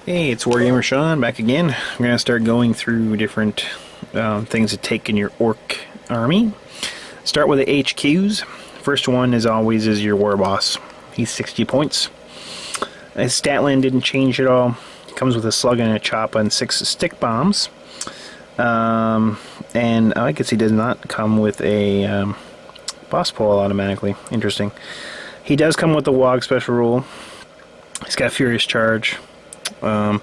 Hey, it's Wargamer Shawn back again. I'm going to start going through different things to take in your Orc army. Start with the HQs. First one, as always, is your War Boss. He's 60 points. His stat line didn't change at all. He comes with a slug and a chop and 6 stick bombs. And I guess he does not come with a boss pole automatically. Interesting. He does come with the Wog special rule. He's got Furious Charge. And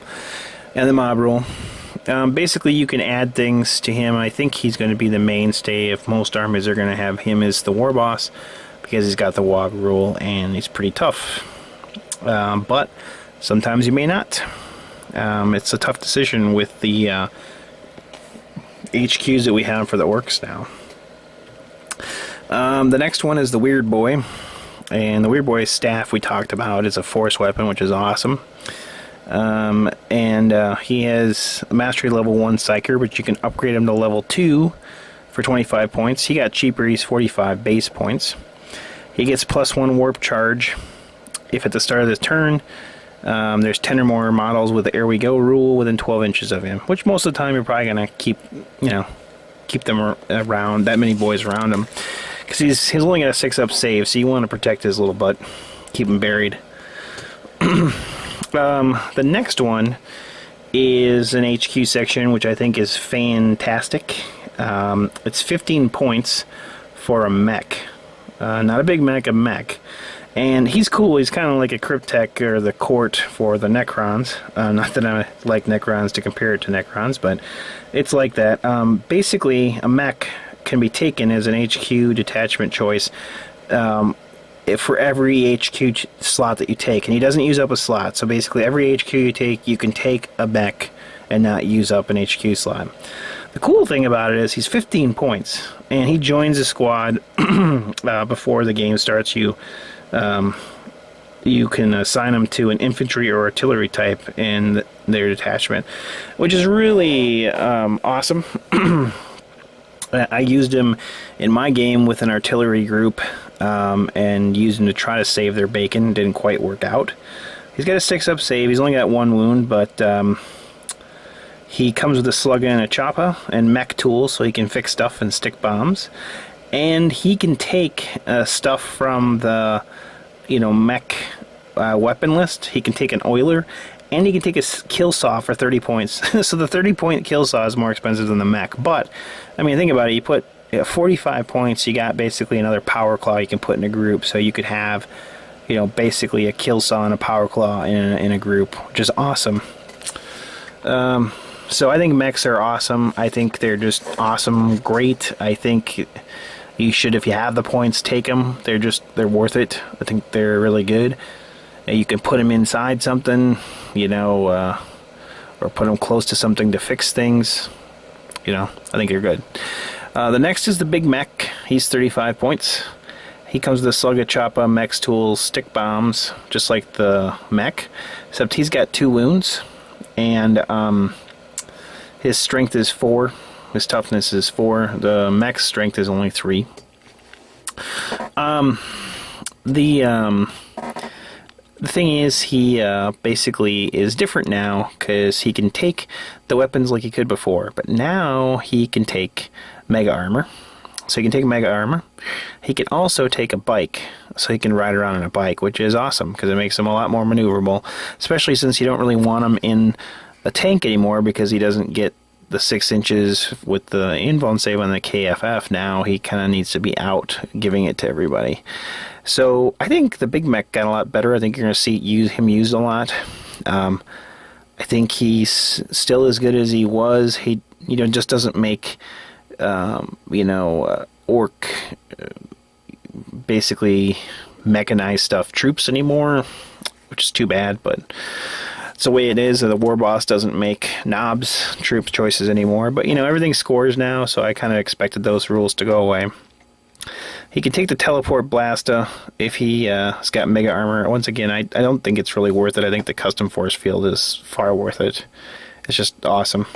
the mob rule. Basically, you can add things to him. I think he's going to be the mainstay if most armies are going to have him as the war boss, because he's got the Wog rule and he's pretty tough. But sometimes you may not. It's a tough decision with the HQs that we have for the Orcs now. The next one is the Weird Boy. And the Weird Boy's staff we talked about is a force weapon, which is awesome. He has Mastery level 1 Psyker, but you can upgrade him to level 2 for 25 points. He got cheaper, he's 45 base points. He gets +1 Warp Charge if at the start of the turn there's 10 or more models with the Here We Go rule within 12 inches of him, which most of the time you're probably going to keep them around, that many boys around him, because he's only got a 6-up save, so you want to protect his little butt, keep him buried. The next one is an HQ section, which I think is fantastic. It's 15 points for a mech. Not a big mech, a mech. And he's cool. He's kind of like a Cryptek or the Court for the Necrons. Not that I like Necrons to compare it to Necrons, but it's like that. Basically, a mech can be taken as an HQ detachment choice for every HQ slot that you take, and he doesn't use up a slot. So basically, every HQ you take, you can take a mech and not use up an HQ slot. The cool thing about it is he's 15 points, and he joins a squad before the game starts. You can assign him to an infantry or artillery type in their detachment, which is really awesome. I used him in my game with an artillery group and used him to try to save their bacon. Didn't quite work out. He's got a 6-up save. He's only got 1 wound, but he comes with a slug and a choppa and mech tools, so he can fix stuff and stick bombs. And he can take stuff from the mech weapon list. He can take an oiler, and he can take a kill saw for 30 points. So the 30-point kill saw is more expensive than the mech. But, I mean, think about it. You put 45 points, you got basically another power claw you can put in a group. So you could have, basically a kill saw and a power claw in a group, which is awesome. So I think mechs are awesome. I think they're just awesome, great. I think you should, if you have the points, take them. They're worth it. I think they're really good. You can put them inside something, or put them close to something to fix things. I think they're good. The next is the Big Mech. He's 35 points. He comes with a slug of choppa, mech's tools, stick bombs, just like the mech, except he's got 2 wounds, and his strength is 4. His toughness is 4. The mech's strength is only 3. The thing is, he basically is different now, because he can take the weapons like he could before, but now he can take Mega Armor. So he can take Mega Armor. He can also take a bike, so he can ride around on a bike, which is awesome, because it makes him a lot more maneuverable, especially since you don't really want him in a tank anymore, because he doesn't get the 6 inches with the invuln save on the KFF. Now he kind of needs to be out, giving it to everybody. So I think the Big Mech got a lot better. I think you're going to see him used a lot. I think he's still as good as he was. He just doesn't make orc basically mechanized stuff troops anymore, which is too bad, but it's the way it is. The War Boss doesn't make knobs troop choices anymore, but everything scores now, so I kind of expected those rules to go away. He can take the Teleport Blasta if he's got Mega Armor. Once again, I don't think it's really worth it. I think the Custom Force Field is far worth it. It's just awesome.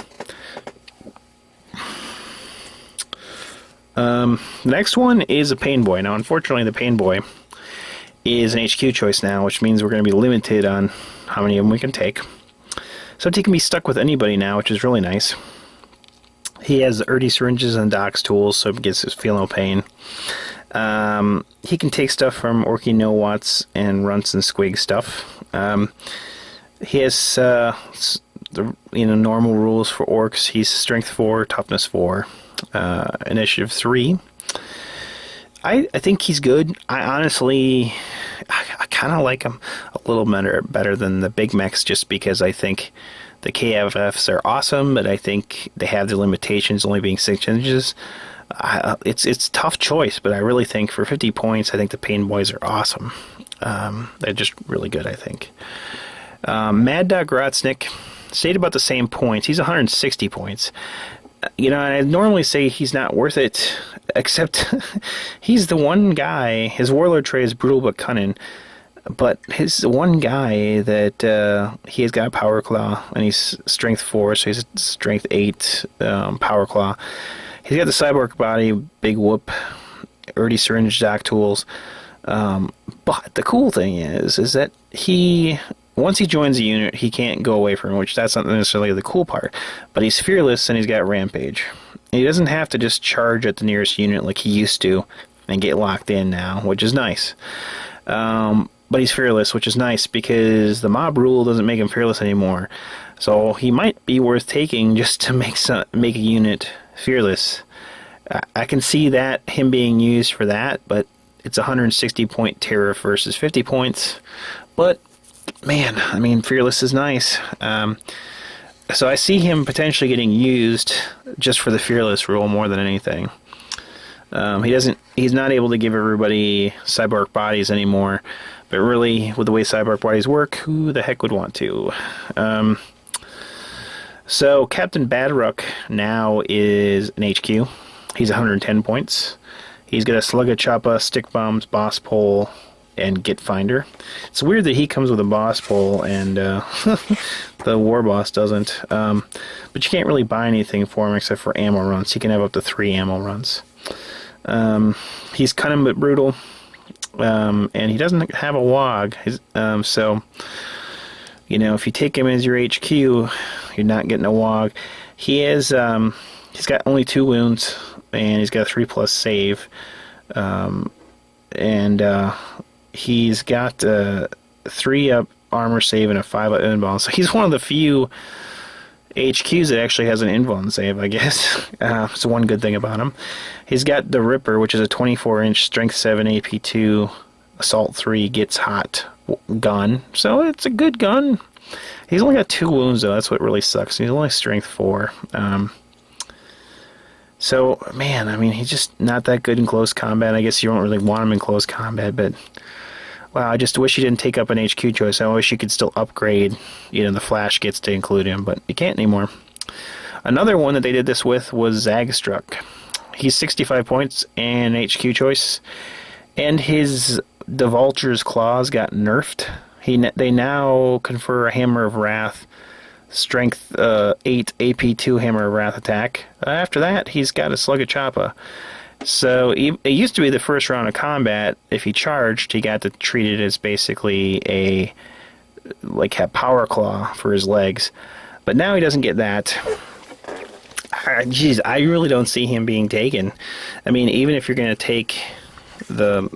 Next one is a Pain Boy. Now, unfortunately, the Pain Boy is an HQ choice now, which means we're going to be limited on how many of them we can take. So he can be stuck with anybody now, which is really nice. He has Erdy syringes and Doc's tools, so he gets his feel no pain. He can take stuff from Orky No Watts and Runts and Squig stuff. He has the normal rules for orcs. He's strength 4, toughness 4, initiative 3. I think he's good. I honestly, I kind of like him a little better than the big mechs, just because I think the KFFs are awesome, but I think they have their limitations, only being 6 inches. It's a tough choice, but I really think for 50 points, I think the Pain Boys are awesome. They're just really good, I think. Mad Dog Grotznick stayed about the same points. He's 160 points. And I normally say he's not worth it, except he's the one guy. His Warlord trait is brutal but cunning, but he's the one guy that he has got a Power Claw, and he's strength 4, so he's strength 8 Power Claw. He's got the Cyborg body, big whoop, Erdy syringe, Doc tools. But the cool thing is that once he joins a unit, he can't go away from it, which that's not necessarily the cool part. But he's fearless, and he's got Rampage. He doesn't have to just charge at the nearest unit like he used to and get locked in now, which is nice. But he's fearless, which is nice because the mob rule doesn't make him fearless anymore. So he might be worth taking just to make a unit fearless. I can see that him being used for that, but it's 160 point Terror versus 50 points. But man, I mean, fearless is nice. So I see him potentially getting used just for the fearless rule more than anything. He's not able to give everybody cyborg bodies anymore, but really, with the way cyborg bodies work, who the heck would want to? So Captain Badrock now is an HQ. He's 110 points. He's got a Slugga Choppa, Stick Bombs, Boss Pole, and Git Finder. It's weird that he comes with a Boss Pole and the War Boss doesn't. But you can't really buy anything for him except for ammo runs. He can have up to 3 ammo runs. He's cunning but brutal. And he doesn't have a WOG. So, if you take him as your HQ, you're not getting a WOG. He's got only 2 wounds, and he's got a 3+ save. He's got 3 up armor save and a 5 up invuln. So he's one of the few HQs that actually has an invuln save, I guess. It's one good thing about him. He's got the Ripper, which is a 24-inch strength 7 AP2 assault 3 gets hot gun. So it's a good gun. He's only got 2 wounds though. That's what really sucks. He's only strength 4. So man, I mean, he's just not that good in close combat. I guess you don't really want him in close combat, but wow, I just wish you didn't take up an HQ choice. I wish you could still upgrade. The Flash gets to include him, but you can't anymore. Another one that they did this with was Zagstruck. He's 65 points and HQ choice, and the Vulture's Claws got nerfed. They now confer a Hammer of Wrath, strength 8 AP2 Hammer of Wrath attack. After that, he's got a Slugga Choppa. So it used to be the first round of combat, if he charged, he got to treat it as basically a Power Claw for his legs. But now he doesn't get that. Jeez, I really don't see him being taken. I mean, even if you're going to take the...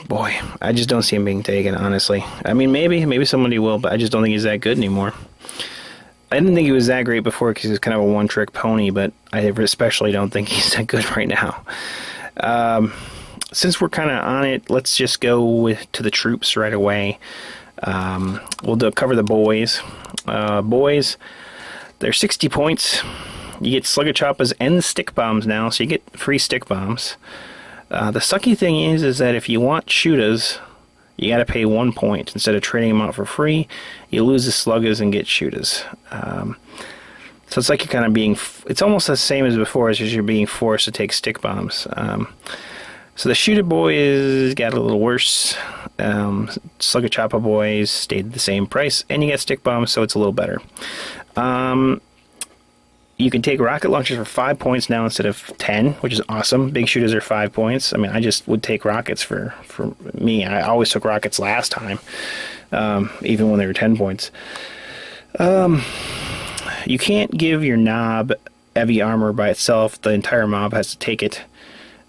Boy, I just don't see him being taken, honestly. I mean, maybe somebody will, but I just don't think he's that good anymore. I didn't think he was that great before because he was kind of a one-trick pony, but I especially don't think he's that good right now. Since we're kind of on it, let's just go to the troops right away. We'll cover the boys. Boys, they're 60 points. You get Slugga Choppas and Stick Bombs now, so you get free Stick Bombs. The sucky thing is that if you want Shootas, you gotta pay 1 point. Instead of trading them out for free, you lose the Sluggas and get Shootas. So it's like you're kind of being... It's almost the same as before, it's just you're being forced to take Stick Bombs. So the Shooter boys got a little worse. Slugga Choppa boys stayed the same price, and you get Stick Bombs, so it's a little better. You can take rocket launchers for 5 points now instead of 10, which is awesome. Big shooters are 5 points. I mean, I just would take rockets for me. I always took rockets last time, even when they were 10 points. You can't give your knob heavy armor by itself. The entire mob has to take it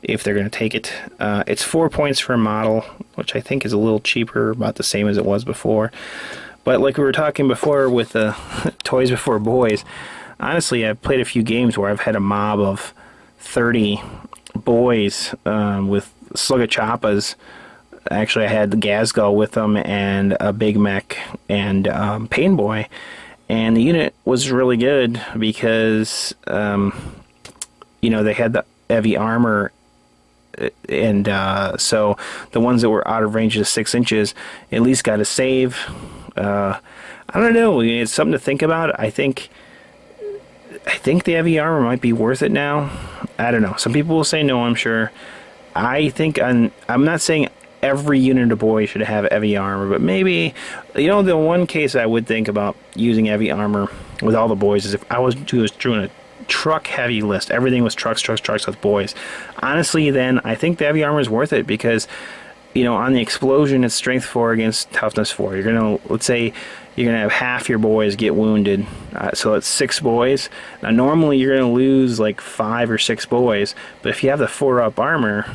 if they're going to take it. It's 4 points for a model, which I think is a little cheaper, about the same as it was before. But like we were talking before with the Toys Before Boys, honestly, I've played a few games where I've had a mob of 30 boys with Slug of Choppas. Actually, I had the Gazgal with them and a Big Mech and Pain Boy. And the unit was really good because, they had the heavy armor. And so the ones that were out of range of 6 inches at least got a save. I don't know. It's something to think about. I think the heavy armor might be worth it now. I don't know. Some people will say no, I'm sure. I think I'm not saying every unit of boys should have heavy armor, but maybe, the one case I would think about using heavy armor with all the boys is if I was doing a truck heavy list. Everything was trucks with boys. Honestly, then I think the heavy armor is worth it because, on the explosion, it's strength 4 against toughness 4. You're gonna, let's say, you're gonna have half your boys get wounded, so it's 6 boys. Now, normally you're gonna lose like 5 or 6 boys, but if you have the 4-up armor,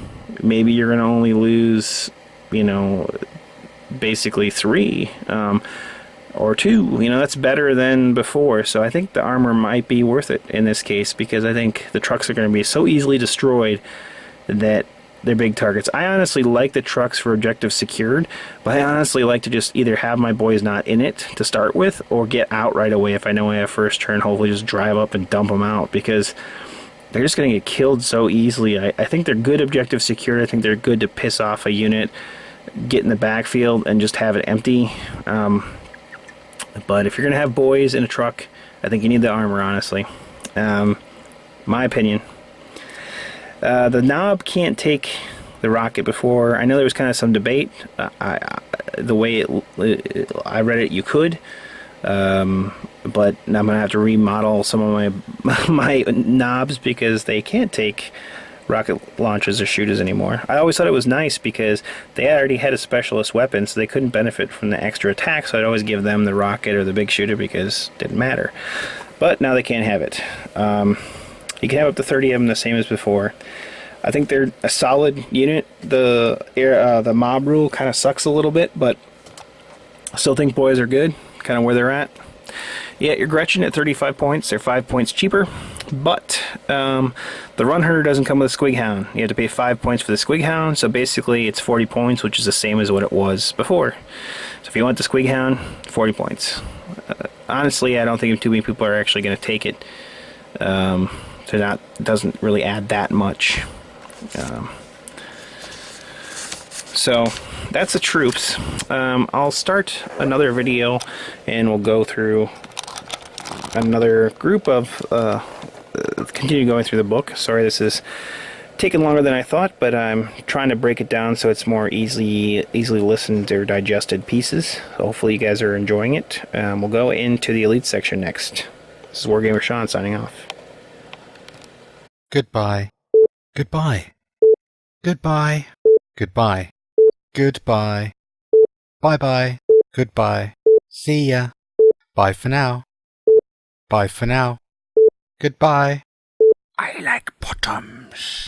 maybe you're gonna only lose, basically 3. Or 2, that's better than before. So I think the armor might be worth it in this case because I think the trucks are going to be so easily destroyed that they're big targets. I honestly like the trucks for objectives secured, but I honestly like to just either have my boys not in it to start with or get out right away if I know I have first turn. Hopefully just drive up and dump them out because they're just going to get killed so easily. I think they're good objective secured. I think they're good to piss off a unit, get in the backfield, and just have it empty. But if you're going to have boys in a truck, I think you need the armor, honestly. My opinion. The knob can't take the rocket before. I know there was kind of some debate. The way I read it, you could. But now I'm going to have to remodel some of my knobs because they can't take rocket launchers or shooters anymore. I always thought it was nice because they already had a specialist weapon, so they couldn't benefit from the extra attack, so I'd always give them the rocket or the big shooter because it didn't matter. But now they can't have it. You can have up to 30 of them the same as before. I think they're a solid unit. The mob rule kind of sucks a little bit, but I still think boys are good, kind of where they're at. Yeah, your Gretchen at 35 points. They're 5 points cheaper, but the Run Hunter doesn't come with a Squig Hound. You have to pay 5 points for the Squig Hound, so basically it's 40 points, which is the same as what it was before. So if you want the Squig Hound, 40 points. Honestly, I don't think too many people are actually going to take it. It doesn't really add that much. So that's the troops. I'll start another video and we'll go through another group of continue going through the book. Sorry this is taking longer than I thought, but I'm trying to break it down so it's more easily listened or digested pieces. Hopefully you guys are enjoying it. We'll go into the elite section next. This is Wargamer Shawn signing off. Goodbye. Goodbye. Goodbye. Goodbye. Goodbye. Bye-bye. Goodbye. See ya. Bye for now. Bye for now. Goodbye. I like bottoms.